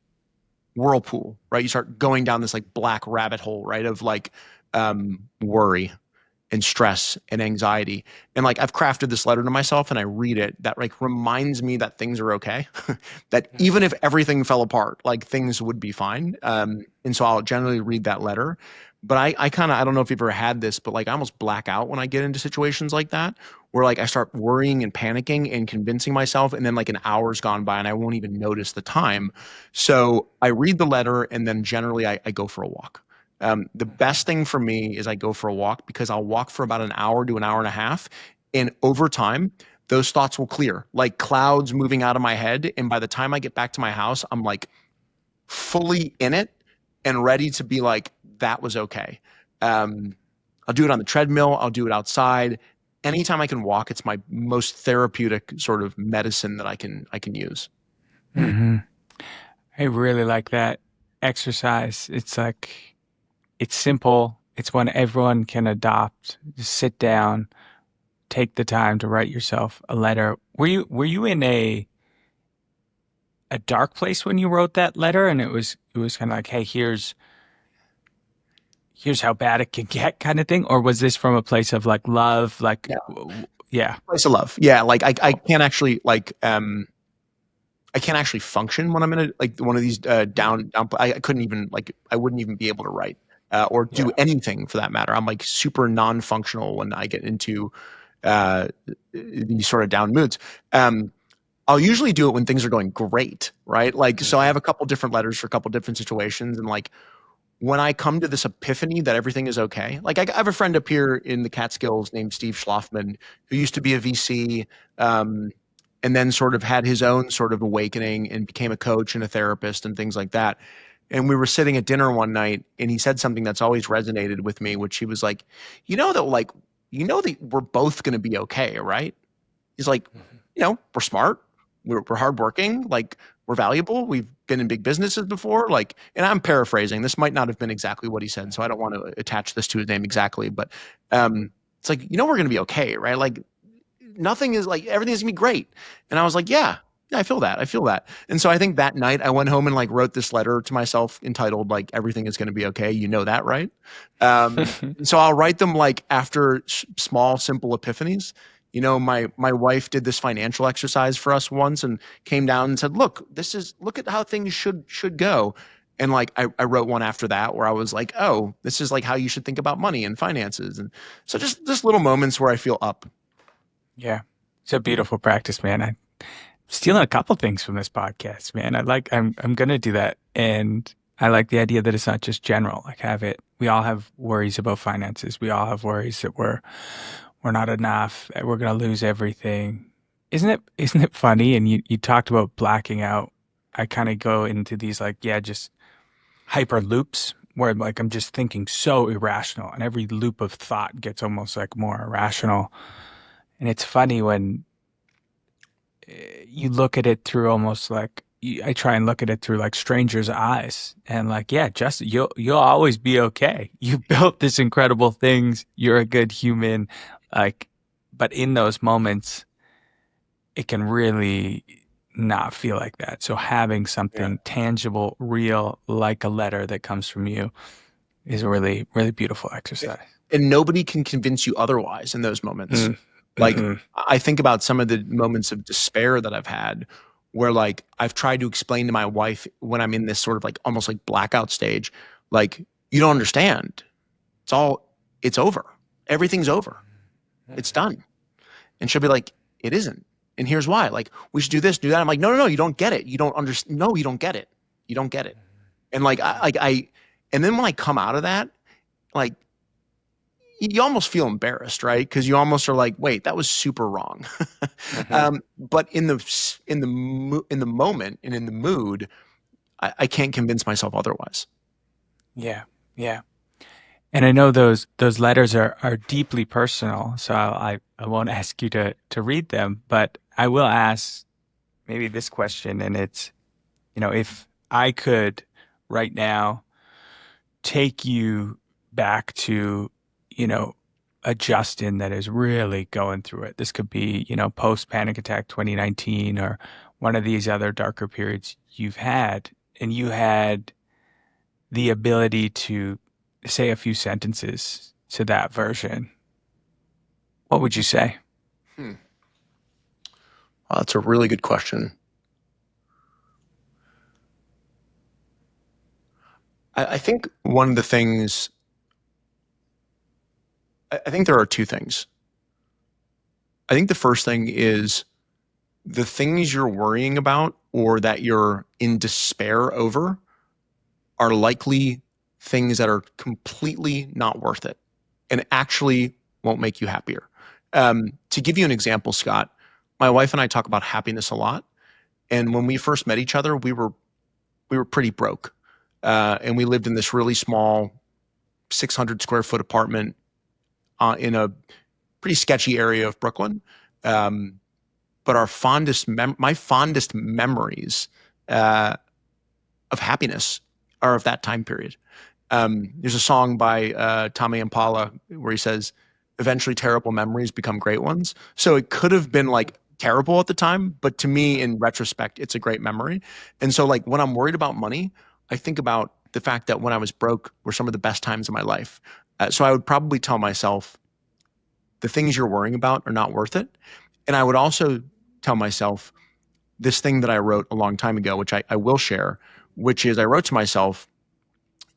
whirlpool, right? You start going down this like black rabbit hole, right? Of like worry and stress and anxiety. And like I've crafted this letter to myself and I read it that like reminds me that things are okay. That even if everything fell apart, like things would be fine. And so I'll generally read that letter. But I kind of, I don't know if you've ever had this, but like I almost black out when I get into situations like that, where like I start worrying and panicking and convincing myself, and then like an hour's gone by and I won't even notice the time. So I read the letter and then generally I go for a walk. The best thing for me is I go for a walk because I'll walk for about an hour to an hour and a half. And over time, those thoughts will clear like clouds moving out of my head. And by the time I get back to my house, I'm like fully in it and ready to be like, that was okay. I'll do it on the treadmill. I'll do it outside. Anytime I can walk, it's my most therapeutic sort of medicine that I can use. Mm-hmm. I really like that exercise. It's like, it's simple. It's one everyone can adopt. Just sit down, take the time to write yourself a letter. Were you in a dark place when you wrote that letter, and it was kind of like, hey, here's how bad it can get, kind of thing? Or was this from a place of like love, like Yeah. yeah, Place of love. Yeah, like I can't actually like I can't actually function when I'm in a like one of these down. I couldn't even like I wouldn't even be able to write or do yeah. anything for that matter. I'm like super non-functional when I get into these sort of down moods. I'll usually do it when things are going great, right? Like so, I have a couple different letters for a couple different situations, and like when I come to this epiphany that everything is okay, like I have a friend up here in the Catskills named Steve Schlafman, who used to be a VC, and then sort of had his own sort of awakening and became a coach and a therapist and things like that. And we were sitting at dinner one night, and he said something that's always resonated with me, which he was like, that we're both going to be okay, right? He's like, we're smart, we're hardworking, like we're valuable. We've been in big businesses before, like, and I'm paraphrasing. This might not have been exactly what he said, so I don't want to attach this to his name exactly, but it's like, we're going to be okay, right? Like, nothing is like, everything's gonna be great. And I was like, yeah, I feel that. I feel that. And so I think that night I went home and like wrote this letter to myself entitled like, everything is going to be okay. You know that, right? So I'll write them like after small, simple epiphanies. You know, my wife did this financial exercise for us once and came down and said, look at how things should go. And like I wrote one after that where I was like, oh, this is like how you should think about money and finances. And so just little moments where I feel up. Yeah. It's a beautiful practice, man. I'm stealing a couple things from this podcast, man. I'm gonna do that. And I like the idea that it's not just general. Like we all have worries about finances. We all have worries that we're not enough, that we're gonna lose everything. Isn't it funny? And you talked about blacking out. I kind of go into these like, yeah, just hyper loops where like I'm just thinking so irrational, and every loop of thought gets almost like more irrational. And it's funny when you look at it through almost like I try and look at it through like strangers' eyes, and like, yeah, Justin, you'll always be okay. You built this incredible things. You're a good human, like, but in those moments, it can really not feel like that. So having something tangible, real, like a letter that comes from you is a really, really beautiful exercise. And nobody can convince you otherwise in those moments. Like I think about some of the moments of despair that I've had where like I've tried to explain to my wife when I'm in this sort of like almost like blackout stage, like, you don't understand. It's over. Everything's over. It's done. And she'll be like, it isn't. And here's why. Like, we should do this, do that. I'm like, no, you don't get it. You don't understand. No, you don't get it. You don't get it. And like, and then when I come out of that, like, you almost feel embarrassed, right? Because you almost are like, wait, that was super wrong. But in the moment and in the mood, I can't convince myself otherwise. Yeah, yeah. And I know those letters are deeply personal, so I won't ask you to read them, but I will ask maybe this question, and it's, if I could right now take you back to, a Justin that is really going through it. This could be, post panic attack 2019 or one of these other darker periods you've had, and you had the ability to say a few sentences to that version. What would you say? Well, that's a really good question. I think one of the things, I think there are two things. I think the first thing is the things you're worrying about or that you're in despair over are likely things that are completely not worth it and actually won't make you happier. To give you an example, Scott, my wife and I talk about happiness a lot. And when we first met each other, we were pretty broke. And we lived in this really small 600 square foot apartment in a pretty sketchy area of Brooklyn. But my fondest memories of happiness are of that time period. There's a song by Tommy Impala where he says, eventually terrible memories become great ones. So it could have been like terrible at the time, but to me, in retrospect, it's a great memory. And so like when I'm worried about money, I think about the fact that when I was broke were some of the best times of my life. So I would probably tell myself the things you're worrying about are not worth it. And I would also tell myself this thing that I wrote a long time ago, which I will share, which is I wrote to myself,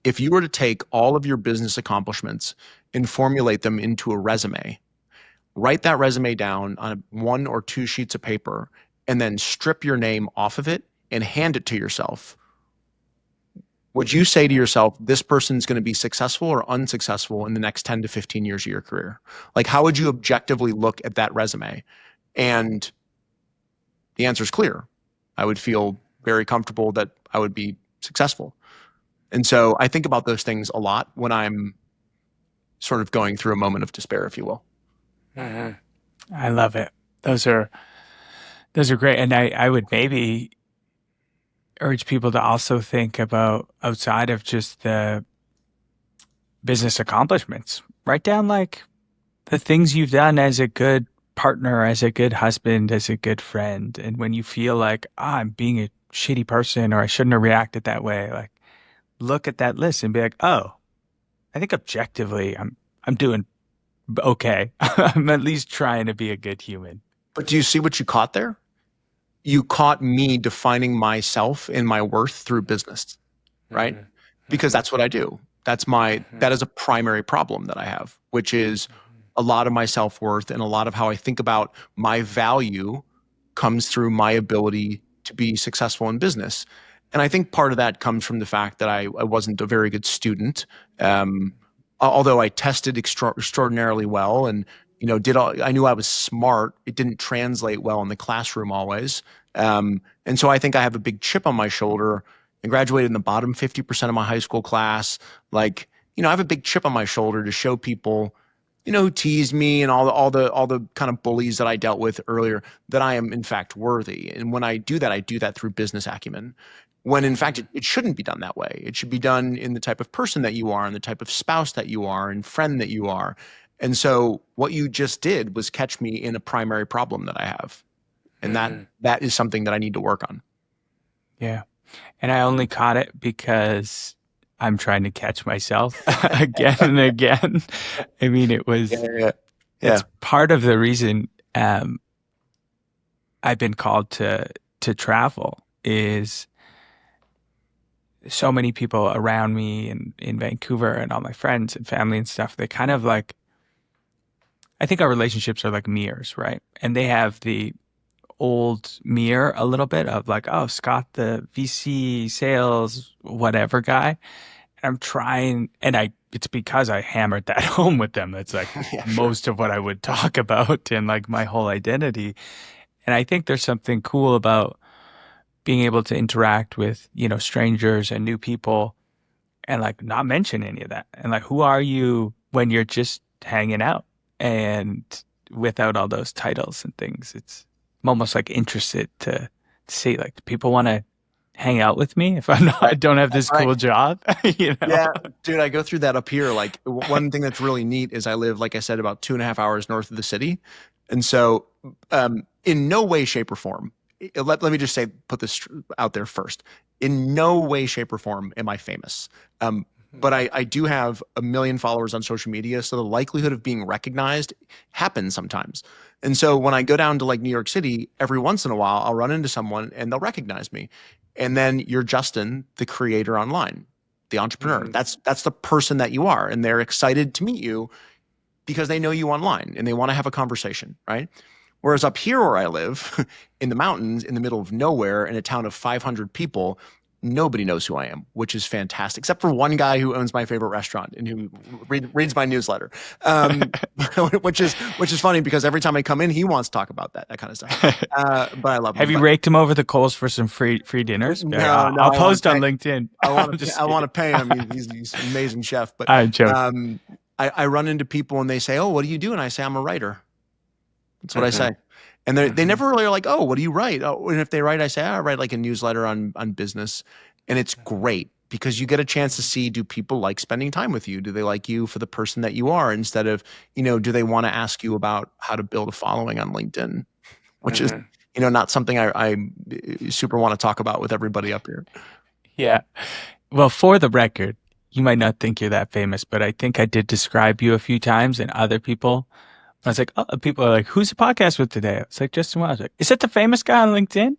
if you were to take all of your business accomplishments and formulate them into a resume, write that resume down on 1 or 2 sheets of paper, and then strip your name off of it and hand it to yourself, would you say to yourself, this person's going to be successful or unsuccessful in the next 10 to 15 years of your career? Like, how would you objectively look at that resume? And the answer is clear. I would feel very comfortable that I would be successful. And so I think about those things a lot when I'm sort of going through a moment of despair, if you will. I love it. Those are great. And I would maybe urge people to also think about outside of just the business accomplishments. Write down like the things you've done as a good partner, as a good husband, as a good friend. And when you feel like, I'm being a shitty person or I shouldn't have reacted that way, like look at that list and be like, oh, I think objectively I'm doing okay. I'm at least trying to be a good human. But do you see what you caught there? You caught me defining myself and my worth through business, right? Mhm. Because Mhm. that's what I do. Mhm. That is a primary problem that I have, which is a lot of my self-worth and a lot of how I think about my value comes through my ability to be successful in business. And I think part of that comes from the fact that I wasn't a very good student. Although I tested extraordinarily well and I knew I was smart. It didn't translate well in the classroom always. And so I think I have a big chip on my shoulder and graduated in the bottom 50% of my high school class. Like, I have a big chip on my shoulder to show people, who teased me and all the kind of bullies that I dealt with earlier, that I am in fact worthy. And when I do that through business acumen. When in fact it shouldn't be done that way. It should be done in the type of person that you are and the type of spouse that you are and friend that you are. And so what you just did was catch me in a primary problem that I have. And Mhm. that is something that I need to work on. Yeah. And I only caught it because I'm trying to catch myself again and again. I mean, Yeah, yeah, yeah. it's part of the reason I've been called to travel is so many people around me in Vancouver and all my friends and family and stuff, they kind of like, I think our relationships are like mirrors, right? And they have the old mirror a little bit of like, oh, Scott, the VC sales, whatever guy. And I'm trying, and it's because I hammered that home with them. That's like Yeah, sure. most of what I would talk about and like my whole identity. And I think there's something cool about being able to interact with, strangers and new people and like not mention any of that. And like, who are you when you're just hanging out and without all those titles and things? I'm almost like interested to see like, do people want to hang out with me if I don't have this Right. cool job, Yeah, dude, I go through that up here. Like one thing that's really neat is I live, like I said, about 2.5 hours north of the city. And so in no way, shape, or form, let me just say, put this out there first. In no way, shape, or form am I famous. But I do have 1 million followers on social media. So the likelihood of being recognized happens sometimes. And so when I go down to like New York City, every once in a while, I'll run into someone and they'll recognize me. And then you're Justin, the creator online, the entrepreneur. Mhm. That's the person that you are. And they're excited to meet you because they know you online and they want to have a conversation, right? Whereas up here where I live, in the mountains, in the middle of nowhere, in a town of 500 people, nobody knows who I am, which is fantastic, except for one guy who owns my favorite restaurant and who reads my newsletter, um, which is funny because every time I come in, he wants to talk about that kind of stuff. But I love him. Have you But raked him over the coals for some free dinners? Be like, no, I'll I want post to on pay. LinkedIn. I I'm want to. just I want to kidding. pay him. He's an amazing chef. But I'm joking. I run into people and they say, "Oh, what do you do?" And I say, "I'm a writer." That's what I Mhm. say. And they Mhm. never really are like, "Oh, what do you write?" Oh, and if they write, I say, "I write like a newsletter on business," and it's great because you get a chance to see, do people like spending time with you? Do they like you for the person that you are instead of, do they want to ask you about how to build a following on LinkedIn, which is, Mhm. not something I super want to talk about with everybody up here. Yeah. Well, for the record, you might not think you're that famous, but I think I did describe you a few times and other people. I was like, oh, people are like, who's the podcast with today? It's like Justin Wells. Like, is it the famous guy on LinkedIn?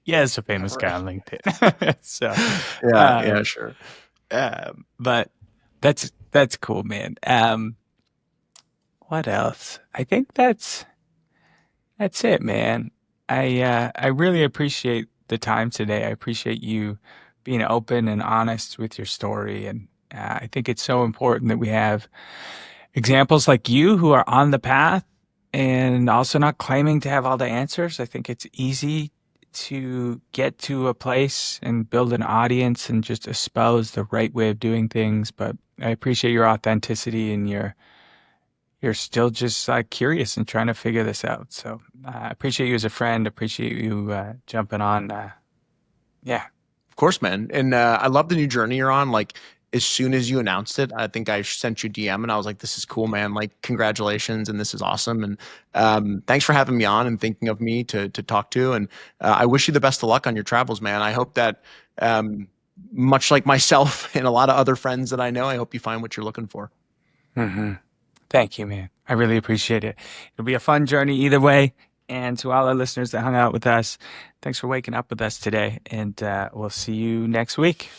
Yeah, it's the famous guy Right. on LinkedIn. So, Yeah, um, sure. but that's cool, man. What else? I think that's it, man. I really appreciate the time today. I appreciate you being open and honest with your story, and I think it's so important that we have examples like you who are on the path and also not claiming to have all the answers. I think it's easy to get to a place and build an audience and just espouse the right way of doing things, but I appreciate your authenticity and you're still just curious and trying to figure this out. So I appreciate you as a friend. Appreciate you jumping on. Yeah. Of course, man. And I love the new journey you're on. Like, as soon as you announced it, I think I sent you a DM and I was like, this is cool, man. Like, congratulations. And this is awesome. And thanks for having me on and thinking of me to talk to. And I wish you the best of luck on your travels, man. I hope that much like myself and a lot of other friends that I know, I hope you find what you're looking for. Mm-hmm. Thank you, man. I really appreciate it. It'll be a fun journey either way. And to all our listeners that hung out with us, thanks for waking up with us today. And we'll see you next week.